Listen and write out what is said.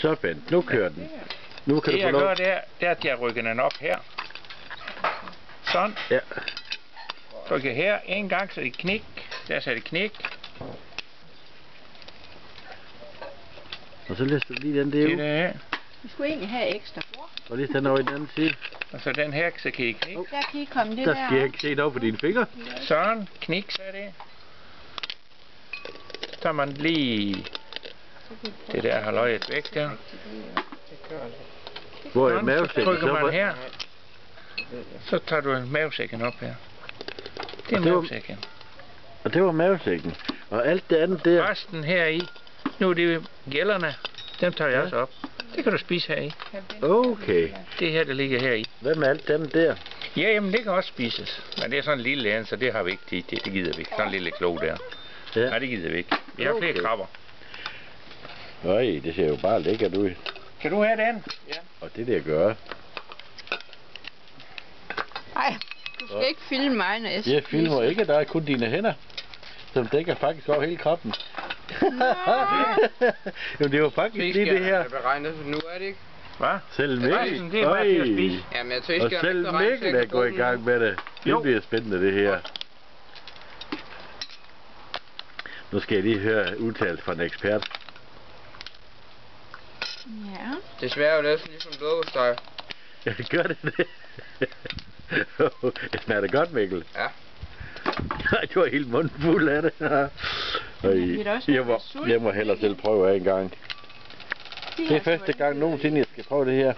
Så Bent, nu kører den. Nu kan Det du få jeg lov. gør, det er, at jeg rykker den op her. Sådan. Ja. Trykker her en gang, så det knæk. Der så det knæk. Og så læser du lige den der Det ud. der. Vi skulle egentlig have ekstra. Og lige den over i den anden side. Og så den her, så kan I knække. Der kan I komme det Der der. skal jeg ikke se noget på dine fingre. Sådan. Knæk, så er det. Så tager man lige det der halvøjet væk der. Hvor er Sådan, så mavesækken? trykker man Så her. Så tager du mavesækken op her. Det er Og det var- mavesækken. Og det var mavesækken. Og alt det andet der. Resten her i. Nu er det gælderne. Dem tager jeg også op. Det kan du spise her i. Okay. Det her, der ligger her i. Hvad med alt det andet der? Ja, jamen det kan også spises. Men det er sådan en lille en, så det har vi ikke tid til. Det gider vi ikke. Sådan en lille klo der. Ja. Nej, det gider vi ikke. Vi har flere Okay. krabber. Øj, det ser jo bare lækkert ud. Kan du have den? Og det der gør. Nej, du skal ikke filme mig, når jeg Jeg filmer ikke dig, kun dine hænder. Som dækker faktisk over hele kroppen. Jamen det var faktisk lige det her. Det er beregnet nu, er det ikke? Hvad? Selv Det er Mikkel. sådan, det er bare til at spise. Jamen, jeg tror, I Og skal selv Mikkel er gået i gang med det. Det Jo. bliver spændende det her. Nu skal jeg lige høre udtalt fra en ekspert. Ja. Det smager jo næsten ligesom blodosteg. Ja, gør det det? Det smager da godt, Mikkel. Ja. Nej, du har helt munden fuld af det. bliver da også Jeg må, sulten. jeg må hellere selv prøve af en gang. Det er første gang nogensinde, jeg skal prøve det her.